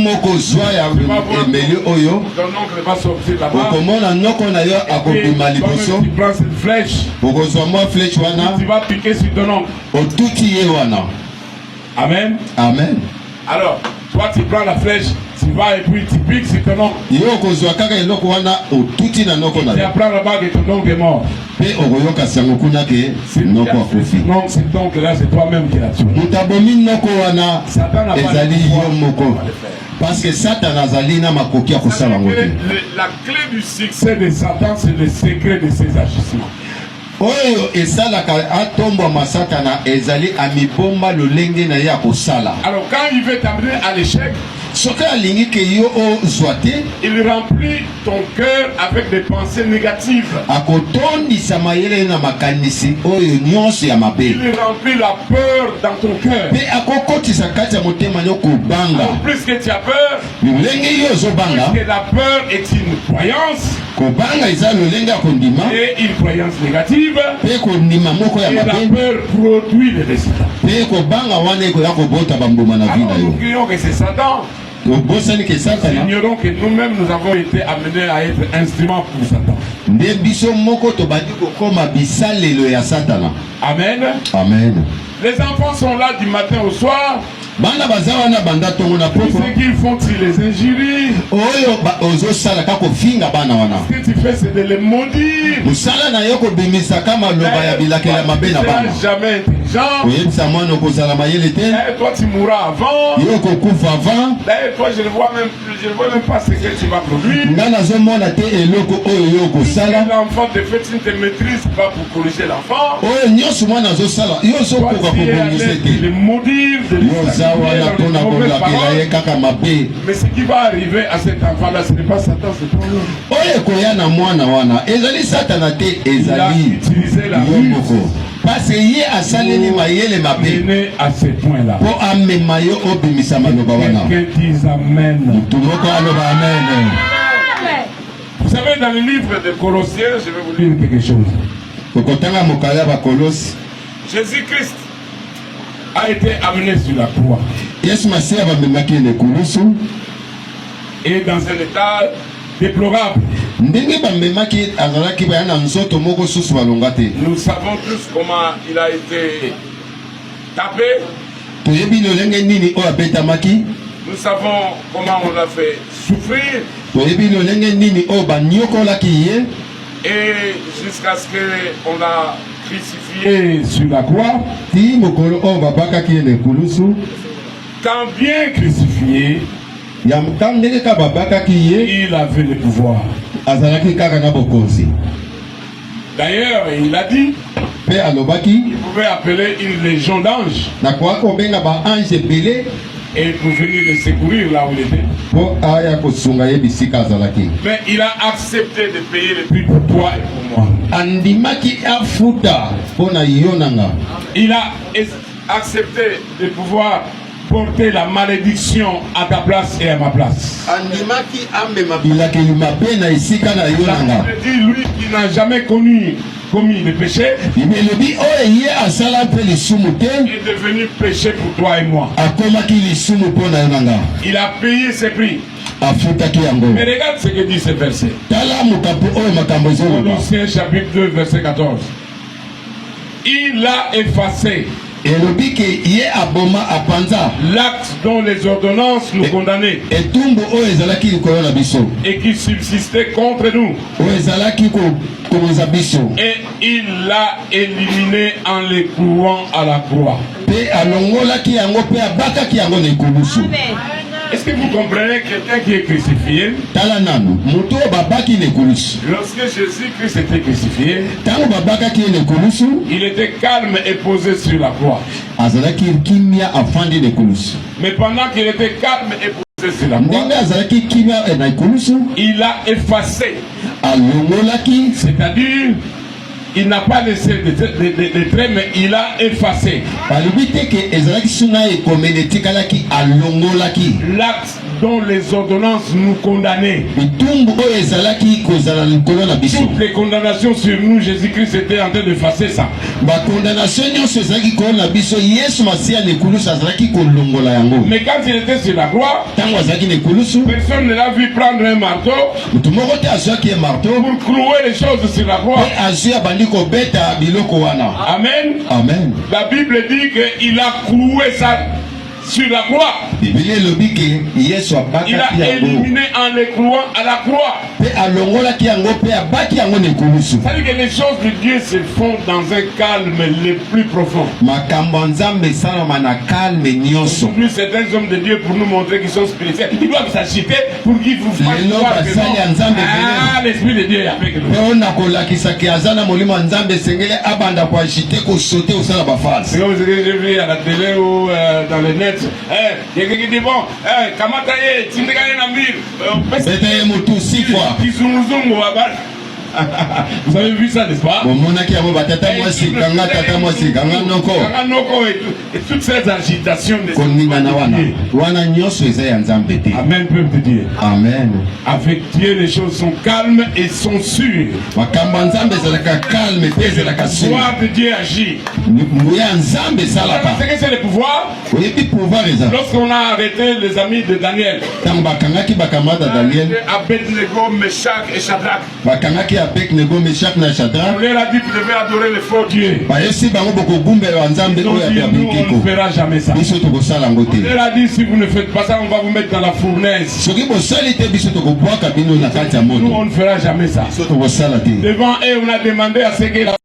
moko zwa ya embeli oyo okomona noko na yo akobima liboso okozwa mwa flèche wana otuti ye wana. Amen. Amen. Alors toi tu prends la flèche, tu vas et puis tu piques sur ton oncle. Yo kozwa kaka eloko wana otuti na noko na yo. Tu apprends la bague et ton oncle est mort. Pe okoyoka sango kuna ke noko akufi. Non, c'est donc là c'est toi-même qui l'as tué. Mutabomi noko wana ezali yo moko. Parce que Satan azali na makoki ya kosala ngote. La clé du succès de Satan c'est le secret de ses agissements. Oyo esalaka atomba masatana ezali amibomba lolenge na ya kosala. Alors quand il veut t'amener à l'échec, soki alingi ke yo ozwate, il remplit ton cœur avec des pensées négatives. Akotondisa mayele na makanisi oyo nyonso ya mabe. Il remplit la peur dans ton cœur. Pe akokotisa kati ya motema yo kobanga. Plus que tu as peur, lolenge yo ozobanga. Parce que la peur est une croyance. Kobanga eza lolenge ya kondima. Et une croyance négative. Pe kondima moko ya mabe. Et la peur produit des résultats. Pe kobanga wana ekoya kobota bambuma na vie na yo. Nous crions que c'est Satan. Nous ignorons que nous-mêmes nous avons été amenés à être instruments pour Satan. Amen. Amen. Les enfants sont là du matin au soir. Ce qu'ils font, ils les injurient. Ce que tu fais, c'est de les maudire. Tu n'es jamais intelligent. Toi, tu mourras avant. Toi, je ne vois même pas ce que tu vas produire. L'enfant te fait, tu ne te maîtrises pas pour corriger l'enfant. Toi, tu es allé le maudire de l'histoire. Mais ce qui va arriver à cet enfant-là, ce n'est pas Satan, c'est toi-même. Il a utilisé la ruse. Parce que yé asaleli mayele mabe. À ce point-là. Pour amema yo obimisa maloba wana. Quelqu'un dise amen. Amen. Vous savez, dans le livre de Colossiens, je vais vous lire quelque chose. Jésus-Christ a été amené sur la croix. Et dans un état déplorable. Nous savons tous comment il a été tapé. Nous savons comment on l'a fait souffrir. Et jusqu'à ce qu'on l'a crucifié sur la croix. Quand bien crucifié, il avait le pouvoir. D'ailleurs, il a dit il pouvait appeler une légion d'anges et pour venir le secourir là où il était. Mais il a accepté de payer le prix pour toi et pour moi. Il a accepté de pouvoir porter la malédiction à ta place et à ma place. Il a dit, lui qui n'a jamais commis le péché, est devenu péché pour toi et moi. Il a payé ses prix. Mais regarde ce que dit ce verset. Colossiens chapitre 2 verset 14. Il a effacé l'acte dont les ordonnances nous condamnaient et qui subsistait contre nous. Et il l'a éliminé en les clouant à la croix. Est-ce que vous comprenez quelqu'un qui est crucifié? Lorsque Jésus-Christ était crucifié, il était calme et posé sur la croix. Mais pendant qu'il était calme et posé sur la croix, il a effacé, c'est-à-dire il n'a pas laissé de traits, mais il a effacé. L'acte dont les ordonnances nous condamnaient. Toutes les condamnations sur nous, Jésus-Christ était en train d'effacer ça. Mais quand il était sur la croix, personne ne l'a vu prendre un marteau pour clouer les choses sur la croix. Amen. Amen. La Bible dit qu'il a cloué ça sur la croix. Il a éliminé en les clouant à la croix. C'est-à-dire que les choses de Dieu se font dans un calme le plus profond. Aujourd'hui, certains hommes de Dieu, pour nous montrer qu'ils sont spirituels, ils doivent s'agiter pour qu'ils vous fassent voir que ah, l'Esprit de Dieu est avec nous. C'est comme ce que j'ai vu à la télé ou dans le net. Il y a quelqu'un qui dit bon, Kamataye, Tindekaye Namir, vous avez vu ça, n'est-ce pas? Et toutes ces agitations de Amen, peuple de Dieu. Amen. Avec Dieu, les choses sont calmes et sont sûres. La pouvoir de Dieu agit. C'est le pouvoir. Lorsqu'on a arrêté les amis de Daniel, Abednego, Meshach et Shadrach, on leur a dit que vous devez adorer le faux Dieu. Nous, on ne fera jamais ça. On leur a dit si vous ne faites pas ça, on va vous mettre dans la fournaise. Nous, on ne fera jamais ça. Devant eux, on a demandé à ce que